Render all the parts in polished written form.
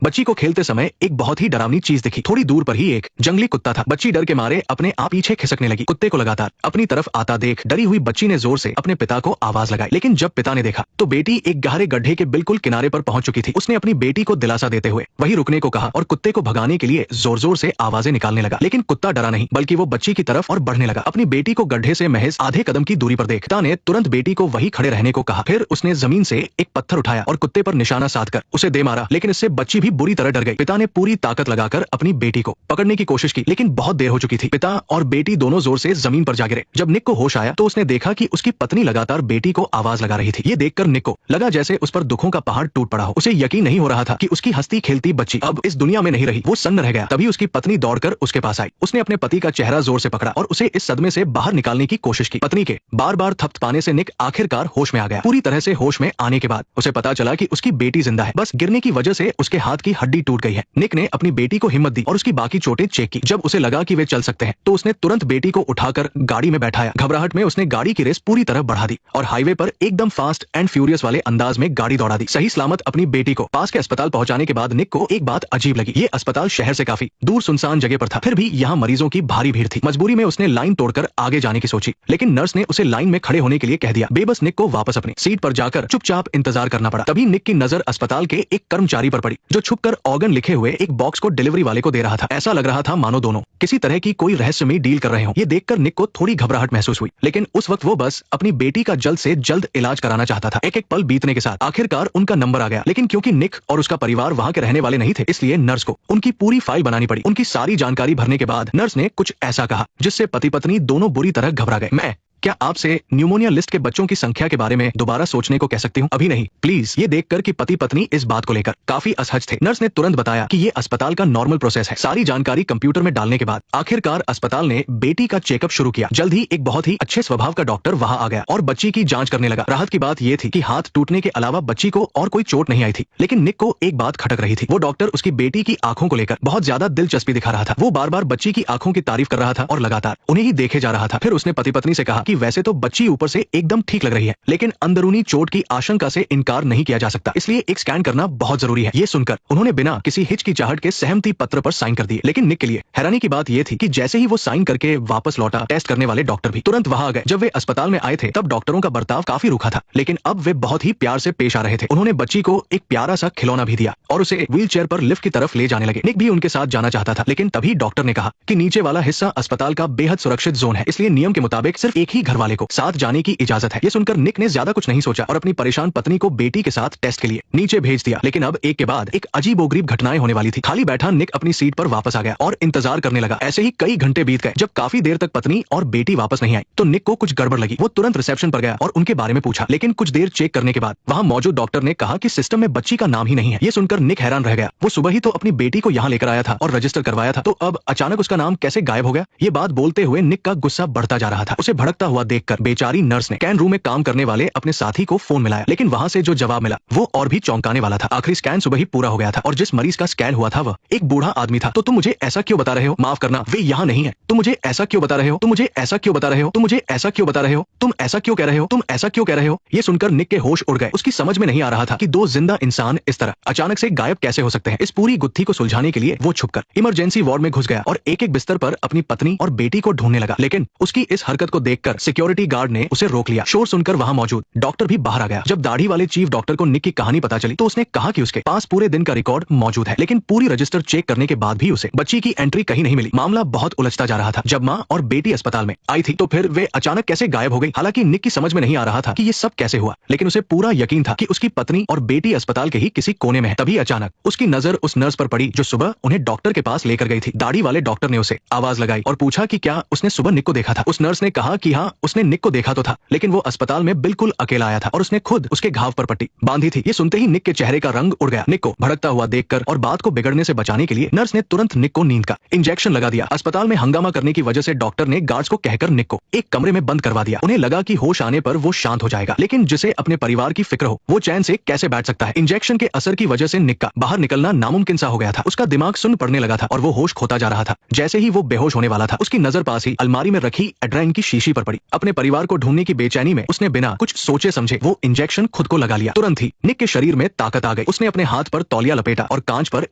बच्ची को खेलते समय एक बहुत ही डरावनी चीज दिखी। थोड़ी दूर पर ही एक जंगली कुत्ता था। बच्ची डर के मारे अपने आप पीछे खिसकने लगी। कुत्ते को लगातार अपनी तरफ आता देख डरी हुई बच्ची ने जोर से अपने पिता को आवाज लगाई, लेकिन जब पिता ने देखा तो बेटी एक गहरे गड्ढे के बिल्कुल किनारे पर पहुंच चुकी थी। उसने अपनी बेटी को दिलासा देते हुए वहीं रुकने को कहा और कुत्ते को भगाने के लिए जोर जोर से आवाजें निकालने लगा, लेकिन कुत्ता डरा नहीं बल्कि वो बच्ची की तरफ और बढ़ने लगा। अपनी बेटी को गड्ढे से महज आधे कदम की दूरी पर देख पिता ने तुरंत बेटी को वहीं खड़े रहने को कहा। फिर उसने जमीन से एक पत्थर उठाया और कुत्ते पर निशाना साधकर उसे दे मारा, लेकिन इससे बच्ची भी बुरी तरह डर गई। पिता ने पूरी ताकत लगाकर अपनी बेटी को पकड़ने की कोशिश की, लेकिन बहुत देर हो चुकी थी। पिता और बेटी दोनों जोर से जमीन पर जा गिरे। जब निक को होश आया तो उसने देखा कि उसकी पत्नी लगातार बेटी को आवाज लगा रही थी। ये देखकर निक को लगा जैसे उस पर दुखों का पहाड़ टूट पड़ा हो। उसे यकीन नहीं हो रहा था कि उसकी हंसती खेलती बच्ची अब इस दुनिया में नहीं रही। वो सन्न रह गया। तभी उसकी पत्नी दौड़कर उसके पास आई। उसने अपने पति का चेहरा जोर से पकड़ा और उसे इस सदमे से बाहर निकालने की कोशिश की। पत्नी के बार बार थपथपाने से निक आखिरकार होश में आ गया। पूरी तरह से होश में आने के बाद उसे पता चला कि उसकी बेटी जिंदा है, बस गिरने की वजह से उसके हाथ की हड्डी टूट गई है। निक ने अपनी बेटी को हिम्मत दी और उसकी बाकी चोटें चेक की। जब उसे लगा कि वे चल सकते हैं तो उसने तुरंत बेटी को उठाकर गाड़ी में बैठाया। घबराहट में उसने गाड़ी की रेस पूरी तरह बढ़ा दी और हाईवे पर एकदम फास्ट एंड फ्यूरियस वाले अंदाज में गाड़ी दौड़ा दी। सही सलामत अपनी बेटी को पास के अस्पताल पहुंचाने के बाद निक को एक बात अजीब लगी। ये अस्पताल शहर से काफी दूर सुनसान जगह पर था, फिर भी यहाँ मरीजों की भारी भीड़ थी। मजबूरी में उसने लाइन तोड़कर आगे जाने की सोची, लेकिन नर्स ने उसे लाइन में खड़े होने के लिए कह दिया। बेबस निक को वापस अपनी सीट पर जाकर चुपचाप इंतजार करना पड़ा। तभी निक की नजर अस्पताल के एक कर्मचारी पर पड़ी जो छुपकर ऑर्गन लिखे हुए एक बॉक्स को डिलीवरी वाले को दे रहा था। ऐसा लग रहा था मानो दोनों किसी तरह की कोई रहस्यमयी डील कर रहे हो। ये देखकर निक को थोड़ी घबराहट महसूस हुई, लेकिन उस वक्त वो बस अपनी बेटी का जल्द से जल्द इलाज कराना चाहता था। एक एक पल बीतने के साथ आखिरकार उनका नंबर आ गया, लेकिन क्योंकि निक और उसका परिवार वहाँ के रहने वाले नहीं थे, इसलिए नर्स को उनकी पूरी फाइल बनानी पड़ी। उनकी सारी जानकारी भरने के बाद नर्स ने कुछ ऐसा कहा जिससे पति पत्नी दोनों बुरी तरह घबरा गए। मैं क्या आपसे न्यूमोनिया लिस्ट के बच्चों की संख्या के बारे में दोबारा सोचने को कह सकती हूँ? अभी नहीं प्लीज। ये देखकर कि पति पत्नी इस बात को लेकर काफी असहज थे, नर्स ने तुरंत बताया कि ये अस्पताल का नॉर्मल प्रोसेस है। सारी जानकारी कंप्यूटर में डालने के बाद आखिरकार अस्पताल ने बेटी का चेकअप शुरू किया। जल्द ही एक बहुत ही अच्छे स्वभाव का डॉक्टर वहाँ आ गया और बच्ची की जाँच करने लगा। राहत की बात यह थी कि हाथ टूटने के अलावा बच्ची को और कोई चोट नहीं आई थी, लेकिन निक को एक बात खटक रही थी। वो डॉक्टर उसकी बेटी की आंखों को लेकर बहुत ज्यादा दिलचस्पी दिखा रहा था। वो बार बार बच्ची की आंखों की तारीफ कर रहा था और लगातार उन्हें ही देखे जा रहा था। फिर उसने पति पत्नी से कहा कि वैसे तो बच्ची ऊपर से एकदम ठीक लग रही है, लेकिन अंदरूनी चोट की आशंका से इनकार नहीं किया जा सकता, इसलिए एक स्कैन करना बहुत जरूरी है। ये सुनकर उन्होंने बिना किसी हिचकिचाहट के सहमति पत्र पर साइन कर दिए। लेकिन निक के लिए हैरानी की बात यह थी कि जैसे ही वो साइन करके वापस लौटा, टेस्ट करने वाले डॉक्टर भी तुरंत वहां आ गए। जब वे अस्पताल में आए थे तब डॉक्टरों का बर्ताव काफी रूखा था, लेकिन अब वे बहुत ही प्यार से पेश आ रहे थे। उन्होंने बच्ची को एक प्यारा सा खिलौना भी दिया और उसे व्हील चेयर पर लिफ्ट की तरफ ले जाने लगे। निक भी उनके साथ जाना चाहता था, लेकिन तभी डॉक्टर ने कहा कि नीचे वाला हिस्सा अस्पताल का बेहद सुरक्षित जोन है, इसलिए नियम के मुताबिक सिर्फ एक ही घर वाले को साथ जाने की इजाजत है। ये सुनकर निक ने ज्यादा कुछ नहीं सोचा और अपनी परेशान पत्नी को बेटी के साथ टेस्ट के लिए नीचे भेज दिया। लेकिन अब एक के बाद एक अजीबोगरीब घटनाएं होने वाली थी। खाली बैठा निक अपनी सीट पर वापस आ गया और इंतजार करने लगा। ऐसे ही कई घंटे बीत गए। जब काफी देर तक पत्नी और बेटी वापस नहीं आई तो निक को कुछ गड़बड़ लगी। वो तुरंत रिसेप्शन पर गया और उनके बारे में पूछा, लेकिन कुछ देर चेक करने के बाद वहाँ मौजूद डॉक्टर ने कहा कि सिस्टम में बच्ची का नाम ही नहीं है। ये सुनकर निक हैरान रह गया। वो सुबह ही तो अपनी बेटी को यहाँ लेकर आया था और रजिस्टर करवाया था, तो अब अचानक उसका नाम कैसे गायब हो गया? ये बात बोलते हुए निक का गुस्सा बढ़ता जा रहा था। उसे भड़कता हुआ देखकर बेचारी नर्स ने स्कैन रूम में काम करने वाले अपने साथी को फोन मिलाया, लेकिन वहाँ से जो जवाब मिला वो और भी चौंकाने वाला था। आखिरी स्कैन सुबह ही पूरा हो गया था और जिस मरीज का स्कैन हुआ था वह एक बूढ़ा आदमी था। तो तुम मुझे ऐसा क्यों बता रहे हो? माफ करना, वे यहाँ नहीं है। तुम मुझे ऐसा क्यों बता रहे हो? तुम मुझे ऐसा क्यों बता रहे हो? तुम मुझे ऐसा क्यों बता रहे हो? तुम ऐसा क्यों कह रहे हो? तुम ऐसा क्यों कह रहे हो? ये सुनकर निक के होश उड़ गए। उसकी समझ में नहीं आ रहा था कि दो जिंदा इंसान इस तरह अचानक से गायब कैसे हो सकते हैं। इस पूरी गुत्थी को सुलझाने के लिए वो छुपकर इमरजेंसी वार्ड में घुस गया और एक एक बिस्तर पर अपनी पत्नी और बेटी को ढूंढने लगा, लेकिन उसकी इस हरकत को देखकर सिक्योरिटी गार्ड ने उसे रोक लिया। शोर सुनकर वहाँ मौजूद डॉक्टर भी बाहर आ गया। जब दाढ़ी वाले चीफ डॉक्टर को निक की कहानी पता चली तो उसने कहा कि उसके पास पूरे दिन का रिकॉर्ड मौजूद है, लेकिन पूरी रजिस्टर चेक करने के बाद भी उसे बच्ची की एंट्री कहीं नहीं मिली। मामला बहुत उलझता जा रहा था। जब माँ और बेटी अस्पताल में आई थी तो फिर वे अचानक कैसे गायब हो गई? हालांकि निक की समझ में नहीं आ रहा था कि ये सब कैसे हुआ, लेकिन उसे पूरा यकीन था कि उसकी पत्नी और बेटी अस्पताल के ही किसी कोने में है। तभी अचानक उसकी नजर उस नर्स पर पड़ी जो सुबह उन्हें डॉक्टर के पास लेकर गई थी। दाढ़ी वाले डॉक्टर ने उसे आवाज लगाई और पूछा कि क्या उसने सुबह निक को देखा था। उस नर्स ने कहा कि हाँ, उसने निक को देखा तो था, लेकिन वो अस्पताल में बिल्कुल अकेला आया था और उसने खुद उसके घाव पर पट्टी बांधी थी। ये सुनते ही निक के चेहरे का रंग उड़ गया। निक को भड़कता हुआ देखकर और बात को बिगड़ने से बचाने के लिए नर्स ने तुरंत निक को नींद का इंजेक्शन लगा दिया। अस्पताल में हंगामा करने की वजह से डॉक्टर ने गार्ड्स को कहकर निक को एक कमरे में बंद करवा दिया। उन्हें लगा कि होश आने पर वो शांत हो जाएगा, लेकिन जिसे अपने परिवार की फिक्र हो वो चैन से कैसे बैठ सकता है? इंजेक्शन के असर की वजह से निक का बाहर निकलना नामुमकिन सा हो गया था। उसका दिमाग सुन्न पड़ने लगा था और वो होश खोता जा रहा था। जैसे ही वो बेहोश होने वाला था उसकी नजर पास ही अलमारी में रखी एड्रेनालिन की शीशी पर पड़ी। ली। अपने परिवार को ढूंढने की बेचैनी में उसने बिना कुछ सोचे समझे वो इंजेक्शन खुद को लगा लिया। तुरंत ही निक के शरीर में ताकत आ गई। उसने अपने हाथ पर तौलिया लपेटा और कांच पर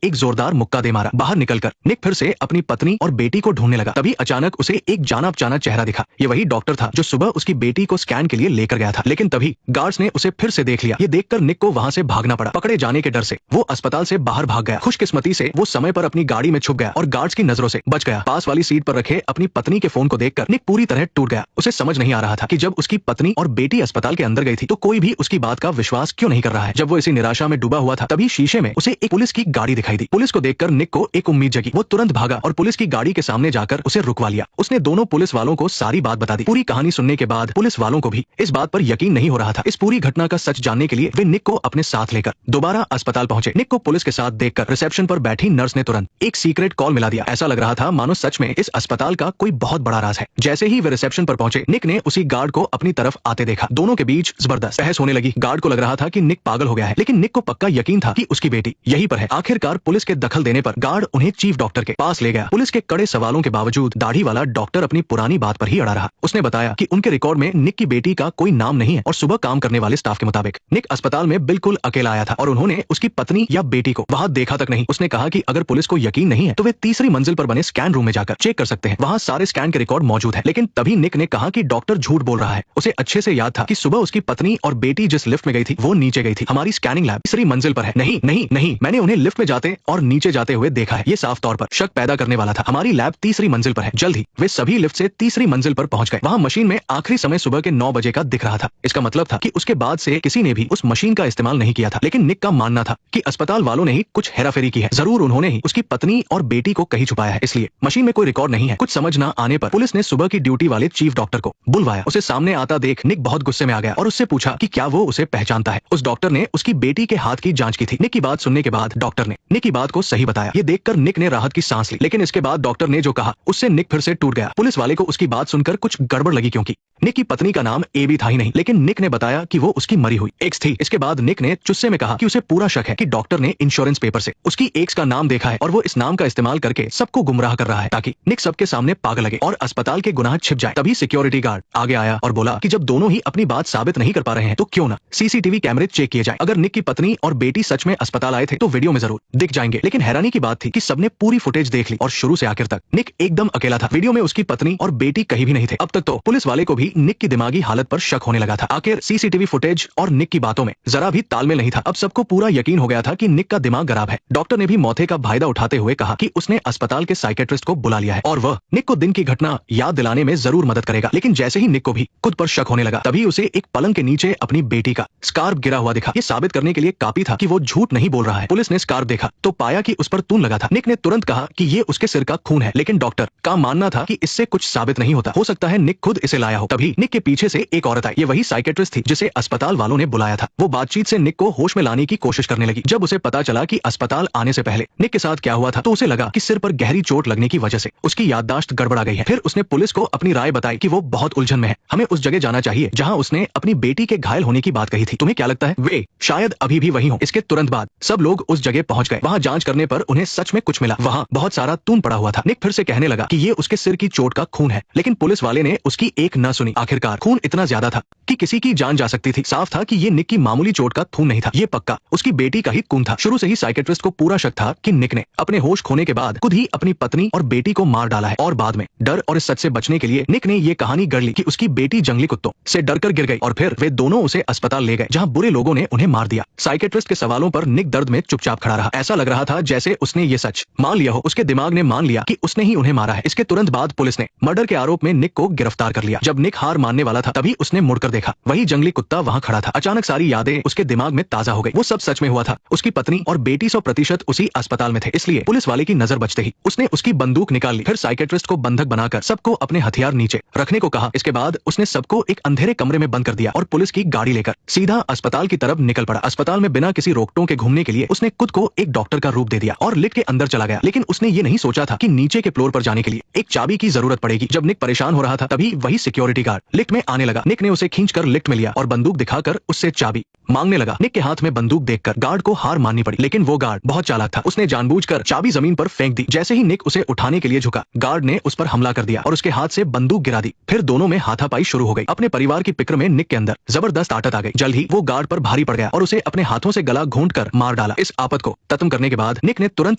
एक जोरदार मुक्का दे मारा। बाहर निकलकर निक फिर से अपनी पत्नी और बेटी को ढूंढने लगा। तभी अचानक उसे एक जाना पहचाना चेहरा दिखा। ये वही डॉक्टर था जो सुबह उसकी बेटी को स्कैन के लिए लेकर गया था। लेकिन तभी गार्ड्स ने उसे फिर से देख लिया। ये देखकर निक को वहां से भागना पड़ा। पकड़े जाने के डर से वो अस्पताल से बाहर भाग गया। खुशकिस्मती से वो समय पर अपनी गाड़ी में छुप गया और गार्ड्स की नजरों से बच गया। पास वाली सीट पर रखे अपनी पत्नी के फोन को देखकर निक पूरी तरह टूट गया। उसे समझ नहीं आ रहा था कि जब उसकी पत्नी और बेटी अस्पताल के अंदर गई थी तो कोई भी उसकी बात का विश्वास क्यों नहीं कर रहा है। जब वो इसी निराशा में डूबा हुआ था तभी शीशे में उसे एक पुलिस की गाड़ी दिखाई दी। पुलिस को देखकर निक को एक उम्मीद जगी। वो तुरंत भागा और पुलिस की गाड़ी के सामने जाकर उसे रुकवा लिया। उसने दोनों पुलिस वालों को सारी बात बता दी। पूरी कहानी सुनने के बाद पुलिस वालों को भी इस बात पर यकीन नहीं हो रहा था। इस पूरी घटना का सच जानने के लिए वे निक को अपने साथ लेकर दोबारा अस्पताल पहुंचे। निक को पुलिस के साथ देखकर रिसेप्शन पर बैठी नर्स ने तुरंत एक सीक्रेट कॉल मिला दिया। ऐसा लग रहा था मानो सच में इस अस्पताल का कोई बहुत बड़ा राज है। जैसे ही वे रिसेप्शन पर पहुंचे निक ने उसी गार्ड को अपनी तरफ आते देखा। दोनों के बीच जबरदस्त बहस होने लगी। गार्ड को लग रहा था कि निक पागल हो गया है, लेकिन निक को पक्का यकीन था कि उसकी बेटी यहीं पर है। आखिरकार पुलिस के दखल देने पर गार्ड उन्हें चीफ डॉक्टर के पास ले गया। पुलिस के कड़े सवालों के बावजूद दाढ़ी वाला डॉक्टर अपनी पुरानी बात पर ही अड़ा रहा। उसने बताया कि उनके रिकॉर्ड में निक की बेटी का कोई नाम नहीं है और सुबह काम करने वाले स्टाफ के मुताबिक निक अस्पताल में बिल्कुल अकेला आया था और उन्होंने उसकी पत्नी या बेटी को वहां देखा तक नहीं। उसने कहा कि अगर पुलिस को यकीन नहीं है तो वे तीसरी मंजिल पर बने स्कैन रूम में जाकर चेक कर सकते हैं। वहां सारे स्कैन के रिकॉर्ड मौजूद है। लेकिन तभी निक ने कहा कि डॉक्टर झूठ बोल रहा है। उसे अच्छे से याद था कि सुबह उसकी पत्नी और बेटी जिस लिफ्ट में गई थी वो नीचे गई थी। हमारी स्कैनिंग लैब तीसरी मंजिल पर है। नहीं नहीं नहीं, मैंने उन्हें लिफ्ट में जाते और नीचे जाते हुए देखा है। ये साफ तौर पर शक पैदा करने वाला था। हमारी लैब तीसरी मंजिल पर है। जल्द ही वे सभी लिफ्ट से तीसरी मंजिल पर पहुंच गए। वहां मशीन में आखिरी समय सुबह के 9 बजे का दिख रहा था। इसका मतलब था कि उसके बाद से किसी ने भी उस मशीन का इस्तेमाल नहीं किया था। लेकिन निक का मानना था कि अस्पताल वालों ने ही कुछ हेराफेरी की है। जरूर उन्होंने ही उसकी पत्नी और बेटी को कहीं छुपाया है, इसलिए मशीन में कोई रिकॉर्ड नहीं है। कुछ समझ न आने पर पुलिस ने सुबह की ड्यूटी वाले चीफ डॉक्टर को बुलवाया। उसे सामने आता देख निक बहुत गुस्से में आ गया और उससे पूछा कि क्या वो उसे पहचानता है। उस डॉक्टर ने उसकी बेटी के हाथ की जांच की थी। निक की बात सुनने के बाद डॉक्टर ने निक की बात को सही बताया। ये देखकर निक ने राहत की सांस ली। लेकिन इसके बाद डॉक्टर ने जो कहा उससे निक फिर से टूट गया। पुलिस वाले को उसकी बात सुनकर कुछ गड़बड़ लगी, क्योंकि निक की पत्नी का नाम एबी था ही नहीं। लेकिन निक ने बताया कि वो उसकी मरी हुई एक्स थी। इसके बाद निक ने चुस्से में कहा कि उसे पूरा शक है कि डॉक्टर ने इंश्योरेंस पेपर से उसकी एक्स का नाम देखा है और वो इस नाम का इस्तेमाल करके सबको गुमराह कर रहा है ताकि निक सबके सामने पागल लगे और अस्पताल के गुनाह छिप जाए। तभी सिक्योरिटी गार्ड आगे आया और बोला कि जब दोनों ही अपनी बात साबित नहीं कर पा रहे हैं तो क्यों ना सीसीटीवी कैमरे चेक किए जाए। अगर निक की पत्नी और बेटी सच में अस्पताल आए थे तो वीडियो में जरूर दिख जाएंगे। लेकिन हैरानी की बात थी कि सबने पूरी फुटेज देख ली और शुरू से आखिर तक निक एकदम अकेला था। वीडियो में उसकी पत्नी और बेटी कहीं भी नहीं थे। अब तक तो पुलिस वाले को भी निक की दिमागी हालत पर शक होने लगा था। आखिर सीसीटीवी फुटेज और निक की बातों में जरा भी तालमेल नहीं था। अब सबको पूरा यकीन हो गया था कि निक का दिमाग खराब है। डॉक्टर ने भी मौके का फायदा उठाते हुए कहा कि उसने अस्पताल के साइकेट्रिस्ट को बुला लिया है और वह निक को दिन की घटना याद दिलाने में जरूर मदद करेगा। लेकिन जैसे ही निक को भी खुद पर शक होने लगा तभी उसे एक पलंग के नीचे अपनी बेटी का स्कार्फ गिरा हुआ दिखा। ये साबित करने के लिए काफी था कि वो झूठ नहीं बोल रहा है। पुलिस ने स्कार्फ देखा तो पाया कि उस पर खून लगा था। निक ने तुरंत कहा कि ये उसके सिर का खून है, लेकिन डॉक्टर का मानना था कि इससे कुछ साबित नहीं होता। हो सकता है निक खुद इसे लाया हो। तभी निक के पीछे से एक औरत आई। ये वही साइकेट्रिस्ट थी जिसे अस्पताल वालों ने बुलाया था। वो बातचीत से निक को होश में लाने की कोशिश करने लगी। जब उसे पता चला कि अस्पताल आने से पहले निक के साथ क्या हुआ था तो उसे लगा कि सिर पर गहरी चोट लगने की वजह से उसकी याददाश्त गड़बड़ा गई है। फिर उसने पुलिस को अपनी राय बताई कि वो बहुत उलझन में है। हमें उस जगह जाना चाहिए जहां उसने अपनी बेटी के घायल होने की बात कही थी। तुम्हें क्या लगता है वे शायद अभी भी वही हो? इसके तुरंत बाद सब लोग उस जगह पहुंच गए। वहां जांच करने पर उन्हें सच में कुछ मिला। वहां बहुत सारा खून पड़ा हुआ था। निक फिर से कहने लगा कि ये उसके सिर की चोट का खून है, लेकिन पुलिस वाले ने उसकी एक न सुनी। आखिरकार खून इतना ज्यादा था कि किसी की जान जा सकती थी। साफ था कि ये निक की मामूली चोट का खून नहीं था। ये पक्का उसकी बेटी का ही खून था। शुरू से ही साइकेट्रिस्ट को पूरा शक था कि निक ने अपने होश खोने के बाद खुद ही अपनी पत्नी और बेटी को मार डाला है और बाद में डर और इस सच से बचने के लिए निक ने ये कहानी गढ़ ली कि उसकी बेटी जंगली कुत्तों से डरकर गिर गई और फिर वे दोनों उसे अस्पताल ले गए जहां बुरे लोगों ने उन्हें मार दिया। साइकेट्रिस्ट के सवालों पर निक दर्द में चुपचाप खड़ा रहा। ऐसा लग रहा था जैसे उसने ये सच मान लिया हो। उसके दिमाग ने मान लिया कि उसने ही उन्हें मारा है। इसके तुरंत बाद पुलिस ने मर्डर के आरोप में निक को गिरफ्तार कर लिया। जब निक हार मानने वाला था तभी उसने मुड़कर देखा, वही जंगली कुत्ता वहां खड़ा था। अचानक सारी यादें उसके दिमाग में ताजा हो गई। वो सब सच में हुआ था। उसकी पत्नी और बेटी 100% उसी अस्पताल में थे। इसलिए पुलिस वाले की नजर बचते ही उसने उसकी बंदूक निकाल ली। फिर साइकेट्रिस्ट को बंधक बनाकर सबको अपने हथियार नीचे रखने को कहा। इसके बाद उसने सबको एक अंधेरे कमरे में बंद कर दिया और पुलिस की गाड़ी लेकर सीधा अस्पताल की तरफ निकल पड़ा। अस्पताल में बिना किसी रोकटोक के घूमने के लिए उसने खुद को एक डॉक्टर का रूप दे दिया और लिफ्ट के अंदर चला गया। लेकिन उसने ये नहीं सोचा था कि नीचे के फ्लोर पर जाने के लिए एक चाबी की जरूरत पड़ेगी। जब निक परेशान हो रहा था तभी वही सिक्योरिटी गार्ड लिफ्ट में आने लगा। निक ने उसे खींचकर लिफ्ट में लिया और बंदूक दिखाकर उससे चाबी मांगने लगा। निक के हाथ में बंदूक देखकर गार्ड को हार माननी पड़ी, लेकिन वो गार्ड बहुत चालाक था। उसने जानबूझकर चाबी जमीन पर फेंक दी। जैसे ही निक उसे उठाने के लिए झुका, गार्ड ने उस पर हमला कर दिया और उसके हाथ से बंदूक गिरा दी। फिर दोनों में हाथापाई शुरू हो गई। अपने परिवार की फिक्र में निक के अंदर जबरदस्त आदत आ गई। जल्द ही वो गार्ड पर भारी पड़ गया और उसे अपने हाथों से गला घोंट कर मार डाला। इस आफत को खत्म करने के बाद निक ने तुरंत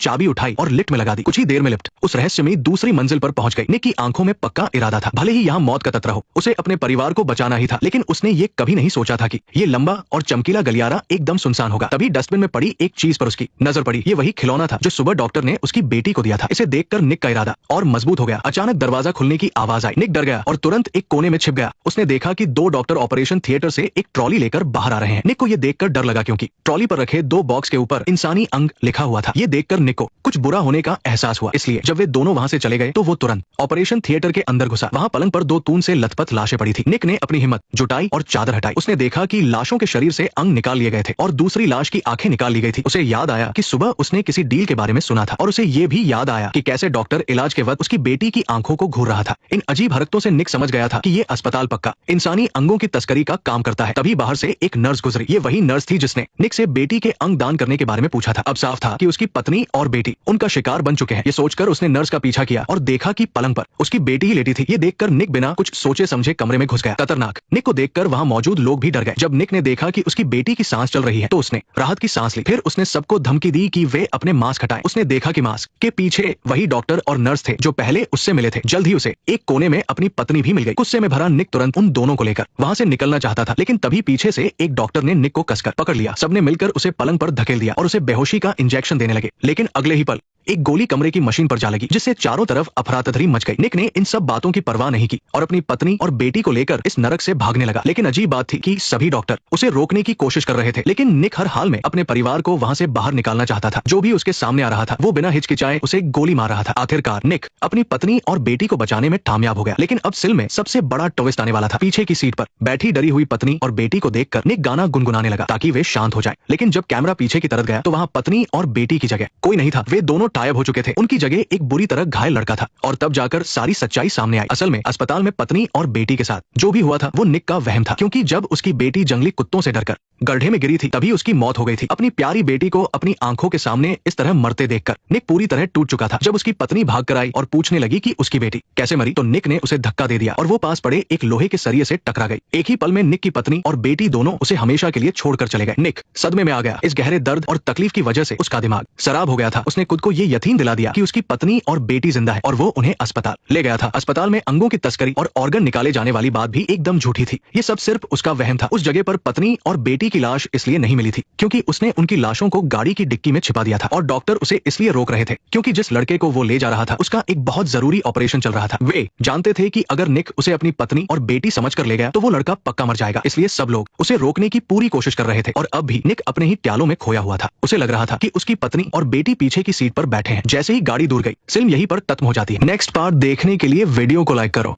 चाबी उठाई और लिफ्ट में लगा दी। कुछ ही देर में लिफ्ट उस रहस्यमयी दूसरी मंजिल पर पहुंच गई। निक की आंखों में पक्का इरादा था, भले ही यहाँ मौत का खतरा हो, उसे अपने परिवार को बचाना ही था। लेकिन उसने ये कभी नहीं सोचा था कि ये लंबा और चमकीला गलियारा एकदम सुनसान होगा। तभी डस्टबिन में पड़ी एक चीज पर उसकी नजर पड़ी। ये वही खिलौना था जो सुबह डॉक्टर ने उसकी बेटी को दिया था। इसे देखकर निक का इरादा और मजबूत हो गया। अचानक दरवाजा खुलने की आवाज आई। निक डर गया और तुरंत एक कोने में छिप गया। उसने देखा कि दो डॉक्टर ऑपरेशन थिएटर से एक ट्रॉली लेकर बाहर आ रहे हैं। निक को ये देखकर डर लगा, क्योंकि ट्रॉली पर रखे दो बॉक्स के ऊपर इंसानी अंग लिखा हुआ था। ये देखकर निक को कुछ बुरा होने का एहसास हुआ। इसलिए जब वे दोनों वहां से चले गए तो वो तुरंत ऑपरेशन थिएटर के अंदर घुसा। वहां पलंग पर दो तून से लथपथ लाशें पड़ी थी। निक ने अपनी हिम्मत जुटाई और चादर हटाई। उसने देखा कि लाशों के शरीर से अंग निकाल लिए गए थे और दूसरी लाश की आंखें निकाल ली गई थी। उसे याद आया कि सुबह उसने किसी डील के बारे में सुना था और उसे ये भी याद आया कि कैसे डॉक्टर इलाज के वक्त उसकी बेटी की आंखों को घूर रहा था। इन अजीब हरकतों से निक समझ गया था कि ये अस्पताल पक्का इंसानी अंगों की तस्करी का काम करता है। तभी बाहर से एक नर्स गुजरी। ये वही नर्स थी जिसने निक से बेटी के अंग दान करने के बारे में पूछा था। अब साफ था कि उसकी पत्नी और बेटी उनका शिकार बन चुके हैं। ये सोचकर उसने नर्स का पीछा किया और देखा कि पलंग पर उसकी बेटी ही लेटी थी। ये देखकर निक बिना कुछ सोचे समझे कमरे में घुस गया। खतरनाक। निक को देखकर वहां मौजूद लोग भी डर गए। जब निक ने देखा कि उसकी बेटी की सांस चल रही है तो उसने राहत की सांस ली। फिर उसने सबको धमकी दी कि वे अपने मास्क हटाएं। उसने देखा कि मास्क के पीछे वही डॉक्टर और नर्स थे जो पहले उससे मिले थे। जल्द ही उसे एक कोने में अपनी पत्नी भी मिल गई। गुस्से में भरा निक तुरंत उन दोनों को लेकर वहां से निकलना चाहता था, लेकिन तभी पीछे से एक डॉक्टर ने निक को कसकर पकड़ लिया। सबने मिलकर उसे पलंग पर धकेल दिया और उसे बेहोशी का इंजेक्शन देने लगे। लेकिन अगले ही पल एक गोली कमरे की मशीन पर जा लगी, जिससे चारों तरफ अफरा-तफरी मच गई। निक ने इन सब बातों की परवाह नहीं की और अपनी पत्नी और बेटी को लेकर इस नरक से भागने लगा। लेकिन अजीब बात थी कि सभी डॉक्टर उसे रोकने की कोशिश कर रहे थे, लेकिन निक हर हाल में अपने परिवार को वहां से बाहर निकालना चाहता था। जो भी उसके सामने आ रहा था वो बिना हिचकिचाए उसे गोली मार रहा था। आखिरकार निक अपनी पत्नी और बेटी को बचाने में कामयाब हो गया। लेकिन अब फिल्म में सबसे बड़ा ट्विस्ट आने वाला था। पीछे की सीट पर बैठी डरी हुई पत्नी और बेटी को देखकर निक गाना गुनगुनाने लगा ताकि वे शांत हो जाए। लेकिन जब कैमरा पीछे की तरफ गया तो वहां पत्नी और बेटी की जगह कोई नहीं था। वे दोनों गायब हो चुके थे। उनकी जगह एक बुरी तरह घायल लड़का था। और तब जाकर सारी सच्चाई सामने आई। असल में अस्पताल में पत्नी और बेटी के साथ जो भी हुआ था वो निक का वहम था, क्योंकि जब उसकी बेटी जंगली कुत्तों से डरकर गड्ढे में गिरी थी तभी उसकी मौत हो गई थी। अपनी प्यारी बेटी को अपनी आंखों के सामने इस तरह मरते देखकर निक पूरी तरह टूट चुका था। जब उसकी पत्नी भाग कर आई और पूछने लगी कि उसकी बेटी कैसे मरी तो निक ने उसे धक्का दे दिया और वो पास पड़े एक लोहे के सरिये से टकरा गई। एक ही पल में निक की पत्नी और बेटी दोनों उसे हमेशा के लिए छोड़कर चले गए। निक सदमे में आ गया। इस गहरे दर्द और तकलीफ की वजह से उसका दिमाग शराब हो गया था। उसने खुद को ये यकीन दिला दिया कि उसकी पत्नी और बेटी जिंदा है और वो उन्हें अस्पताल ले गया था। अस्पताल में अंगों की तस्करी और ऑर्गन निकाले जाने वाली बात भी एकदम झूठी थी। ये सब सिर्फ उसका वहम था। उस जगह पर पत्नी और बेटी की लाश इसलिए नहीं मिली थी क्योंकि उसने उनकी लाशों को गाड़ी की डिक्की में छिपा दिया था और डॉक्टर उसे इसलिए रोक रहे थे क्योंकि जिस लड़के को वो ले जा रहा था उसका एक बहुत जरूरी ऑपरेशन चल रहा था। वे जानते थे कि अगर निक उसे अपनी पत्नी और बेटी समझकर ले गया तो वो लड़का पक्का मर जाएगा। इसलिए सब लोग उसे रोकने की पूरी कोशिश कर रहे थे और अब भी निक अपने ही ट्यालों में खोया हुआ था। उसे लग रहा था कि उसकी पत्नी और बेटी पीछे की सीट पर बैठे हैं। जैसे ही गाड़ी दूर गई फिल्म यहीं पर खत्म हो जाती है। नेक्स्ट पार्ट देखने के लिए वीडियो को लाइक करो।